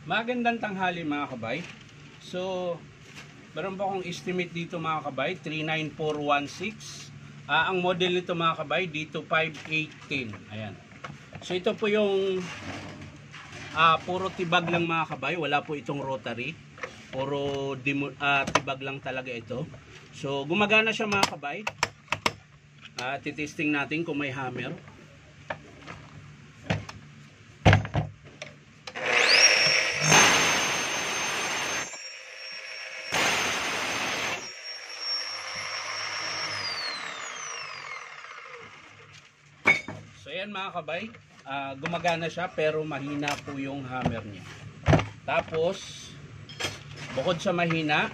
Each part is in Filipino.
Magandang tanghali mga kabay. So, meron po akong estimate dito mga kabay, 39416. Ang model nito mga kabay, dito 5810. Ayan. So, ito po yung puro tibag lang mga kabay. Wala po itong rotary. Puro tibag lang talaga ito. So, gumagana siya mga kabay. Titesting natin kung may hammer. So ayan mga kabay, gumagana siya pero mahina po yung hammer niya. Tapos, bukod sa mahina,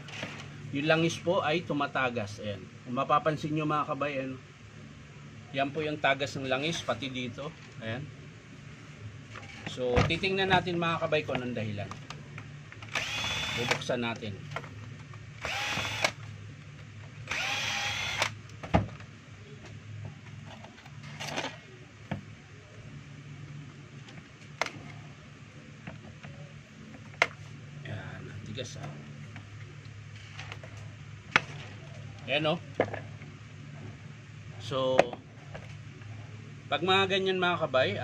yung langis po ay tumatagas. Ayan. Kung mapapansin nyo mga kabay, ayan, yan po yung tagas ng langis, pati dito. Ayan. So, titingnan natin mga kabay kung anong dahilan. Bubuksan natin. Tigas Ayan o. So, pag mga ganyan mga kabay,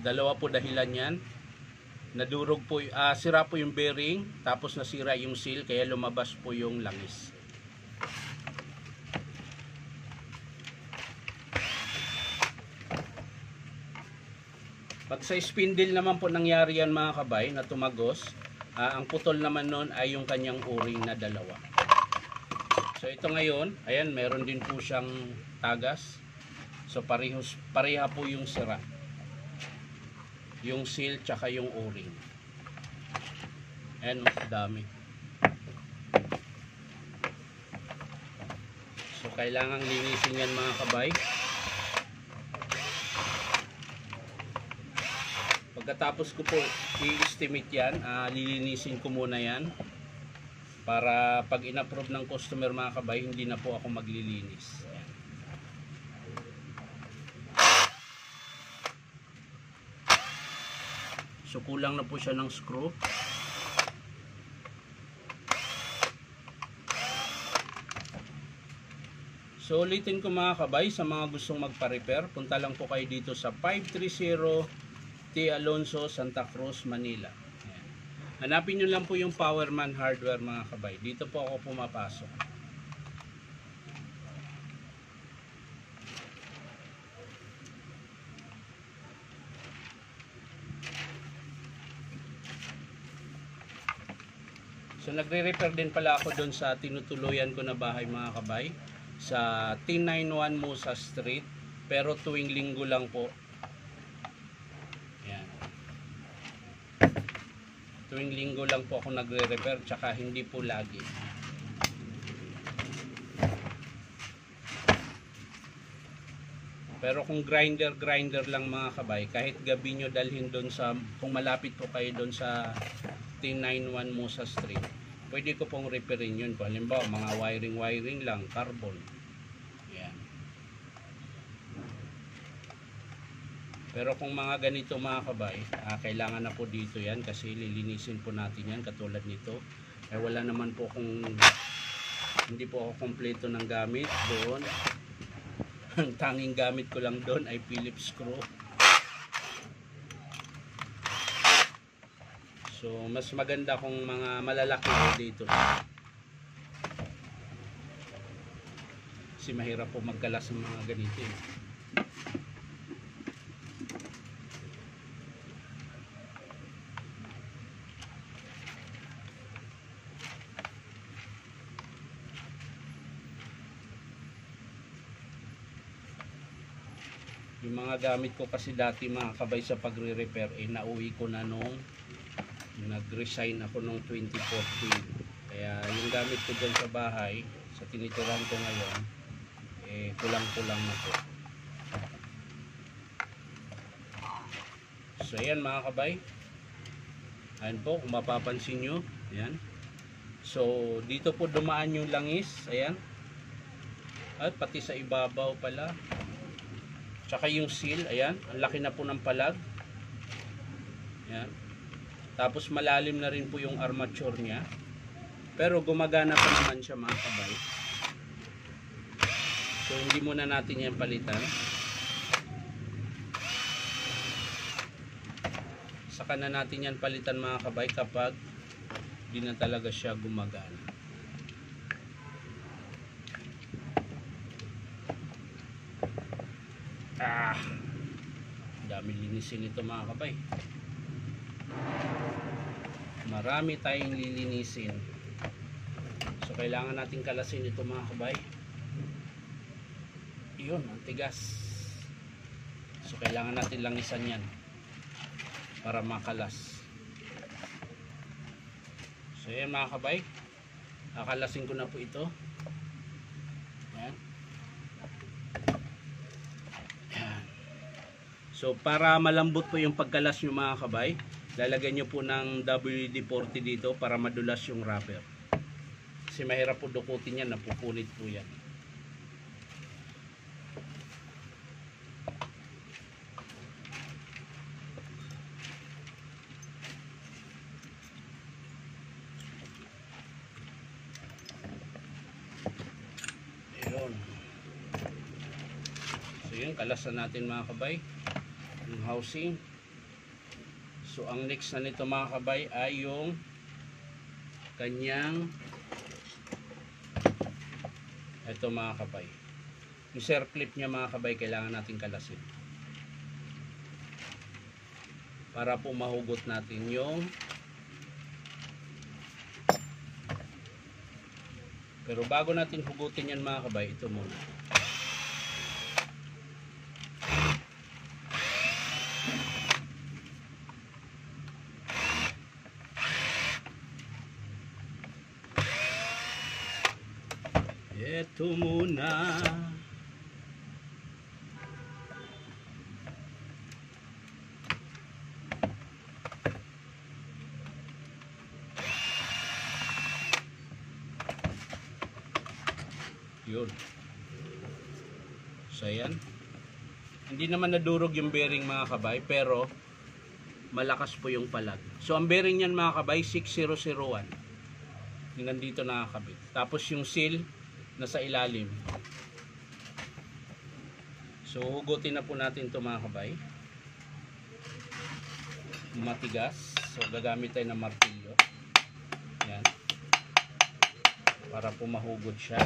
dalawa po dahilan yan. Nadurog po, sira po yung bearing, tapos nasira yung seal, kaya lumabas po yung langis. Pag sa spindle naman po nangyari yan mga kabay, na tumagos, ang putol naman nun ay yung kanyang o-ring na dalawa. So ito ngayon, ayan, meron din po siyang tagas. So pareha po yung sira. Yung seal tsaka yung o-ring. Ayan, dami. So kailangang linisin yan mga kabay. Pagkatapos ko po i-estimate yan, lilinisin ko muna yan para pag in-approve ng customer mga kabay, hindi na po ako maglilinis. Ayan. So kulang na po siya ng screw. So ulitin ko mga kabay, sa mga gustong magpa-repair, punta lang po kayo dito sa 530 T. Alonso, Santa Cruz, Manila. Ayan. Hanapin nyo lang po yung Powerman Hardware mga kabay. Dito po ako pumapasok. So nagre-repair din pala ako doon sa tinutuluyan ko na bahay mga kabay, sa T91 Musa Street, pero tuwing linggo lang po. Tuwing linggo lang po ako nagre-repair, tsaka hindi po lagi. Pero kung grinder lang mga kabay, kahit gabi nyo dalhin doon sa, kung malapit po kayo doon sa T91 Musa Street, pwede ko pong repairin yun. Kung halimbawa mga wiring lang, carbon. Yan. Pero kung mga ganito mga kabay, kailangan na po dito yan kasi lilinisin po natin yan katulad nito. Wala naman po kung hindi po ako kompleto ng gamit doon. Ang tanging gamit ko lang doon ay Phillips screw. So mas maganda kung mga malalaki dito. Kasi mahirap po magkalas ng mga ganito eh. Yung mga gamit ko kasi dati mga kabay sa pagre-repair, nauwi ko na nung nag-resign ako nung 2014. Kaya yung gamit ko dyan sa bahay, sa tinitirahan ko ngayon, kulang-kulang na po. So ayan mga kabay. Ayan po, kung mapapansin nyo. Ayan. So dito po dumaan yung langis. Ayan. At pati sa ibabaw pala. Tsaka yung seal, ayan, ang laki na po ng palag. Ayan. Tapos malalim na rin po yung armature niya. Pero gumagana pa naman siya mga kabay. So hindi muna natin yan palitan. Saka na natin yan palitan mga kabay kapag di na talaga siya gumagana. Dami linisin ito mga kabay. Marami tayong lilinisin. So kailangan natin kalasin ito mga kabay. Yun, ang tigas. So kailangan natin langisan yan para makalas. So yan mga kabay, kakalasin ko na po ito. Yan. Yan. So para malambot po yung pagkalas nyo mga kabay, lalagyan nyo po ng WD-40 dito para madulas yung wrapper. Kasi mahirap po dukutin yan, napupunit po yan. So yun, kalasan natin mga kabay yung housing. So ang next na nito mga kabay ay yung kanyang ito mga kabay, yung circlip niya mga kabay, kailangan natin kalasin para po mahugot natin yung, pero bago natin hugutin yan mga kabay, ito muna. Ito muna. Yun. So yan. Hindi naman nadurog yung bearing mga kabay, pero malakas po yung palag. So ang bearing niyan mga kabay 6001. Yung nandito nakakabit. Tapos yung seal nasa ilalim. So hugutin na po natin ito mga kabay. Matigas. So gagamit tayo ng martilyo. Yan. Para po mahugot siya.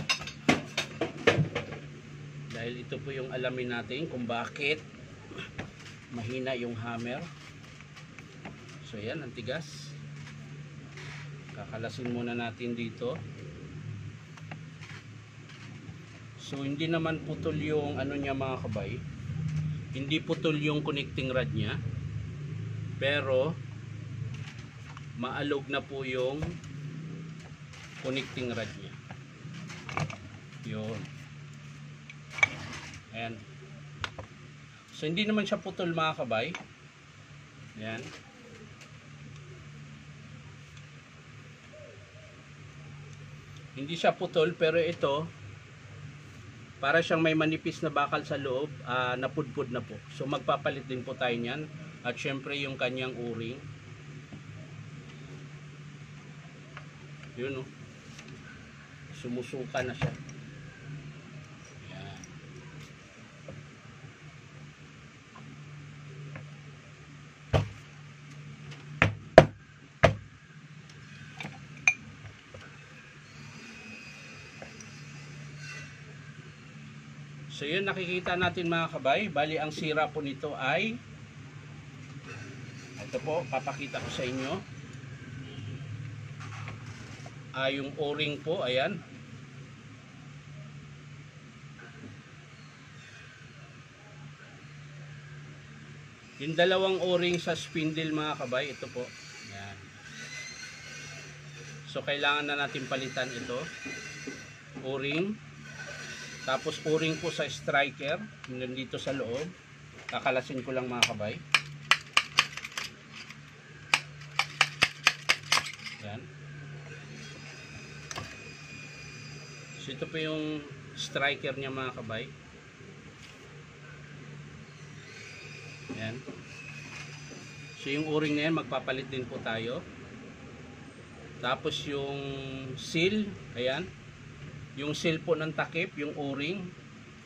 Dahil ito po yung alamin natin kung bakit mahina yung hammer. So yan, ang tigas. Kakalasin muna natin dito. So hindi naman putol yung ano niya mga kabay. Hindi putol yung connecting rod niya. Pero maalog na po yung connecting rod niya. Yun. Ayan. So hindi naman siya putol mga kabay. Ayan. Hindi siya putol, pero ito para siyang may manipis na bakal sa loob, napudpud na po. So magpapalit din po tayo niyan. At syempre yung kanyang o-ring. Yun o. Sumusuka na siya. Yan. So yun, nakikita natin mga kabay. Bali ang sira po nito ay ito po, papakita ko sa inyo. Yung o-ring po, ayan. Yung dalawang o-ring sa spindle mga kabay, ito po. Ayan. So kailangan na natin palitan ito. O-ring. Tapos o-ring po sa striker, nandito sa loob. Kakalasin ko lang mga kabay. Yan. So ito po yung striker niya mga kabay. Yan. So So yung o-ring na yan, magpapalit din po tayo. Tapos yung seal, ayan. Yung seal po ng takip, yung o-ring,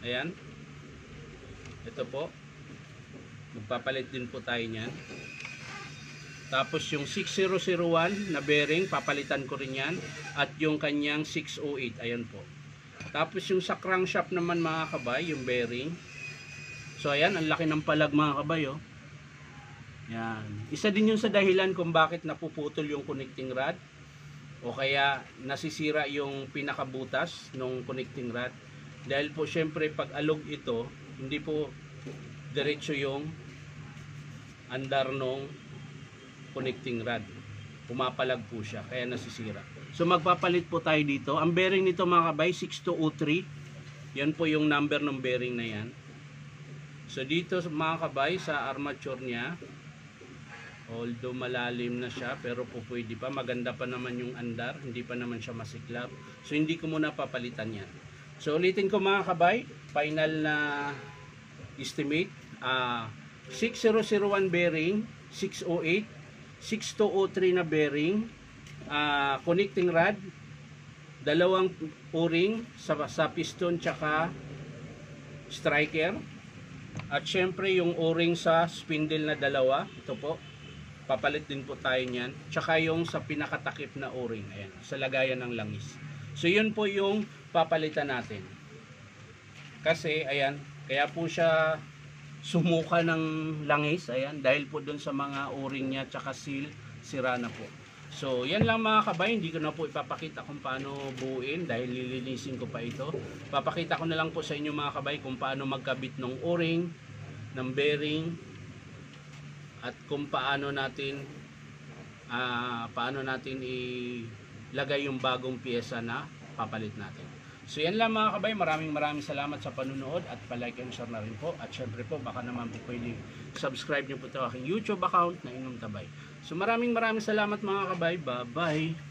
ayan. Ito po. Magpapalit din po tayo niyan. Tapos yung 6001 na bearing, papalitan ko rin yan. At yung kanyang 608, ayan po. Tapos yung sa crankshaft naman mga kabay, yung bearing. So ayan, ang laki ng palag mga kabay, oh. Yan. Isa din yun sa dahilan kung bakit napuputol yung connecting rod. O kaya nasisira yung pinakabutas ng connecting rod. Dahil po syempre pag alog ito, hindi po diretso yung andar nung connecting rod. Pumapalag po siya, kaya nasisira. So magpapalit po tayo dito. Ang bearing nito mga kabay, 6203. Yan po yung number ng bearing na yan. So dito mga kabay, sa armature niya, although malalim na siya, pero po pwede pa. Maganda pa naman yung andar, hindi pa naman siya masiklab. So hindi ko muna papalitan yan. So ulitin ko mga kabay, final na estimate. 6001 bearing, 608, 6203 na bearing, connecting rod, dalawang o-ring sa piston tsaka striker, at syempre yung o-ring sa spindle na dalawa, ito po, papalit din po tayo niyan, tsaka yung sa pinakatakip na o-ring, ayan, sa lagayan ng langis. So yun po yung papalitan natin. Kasi ayan, kaya po siya sumuka ng langis, ayan, dahil po dun sa mga o-ring niya tsaka seal, sira na po. So yan lang mga kabay, hindi ko na po ipapakita kung paano buuin dahil lilinisin ko pa ito. Papakita ko na lang po sa inyo mga kabay kung paano magkabit ng o-ring, ng bearing, at kung paano natin ilagay yung bagong piyesa na papalit natin. So yan lang mga kabay, maraming salamat sa panunood at palike and share na rin po. At syempre po, baka naman po pwede subscribe nyo po ito aking YouTube account na Inom Tabay. So maraming salamat mga kabay, bye bye.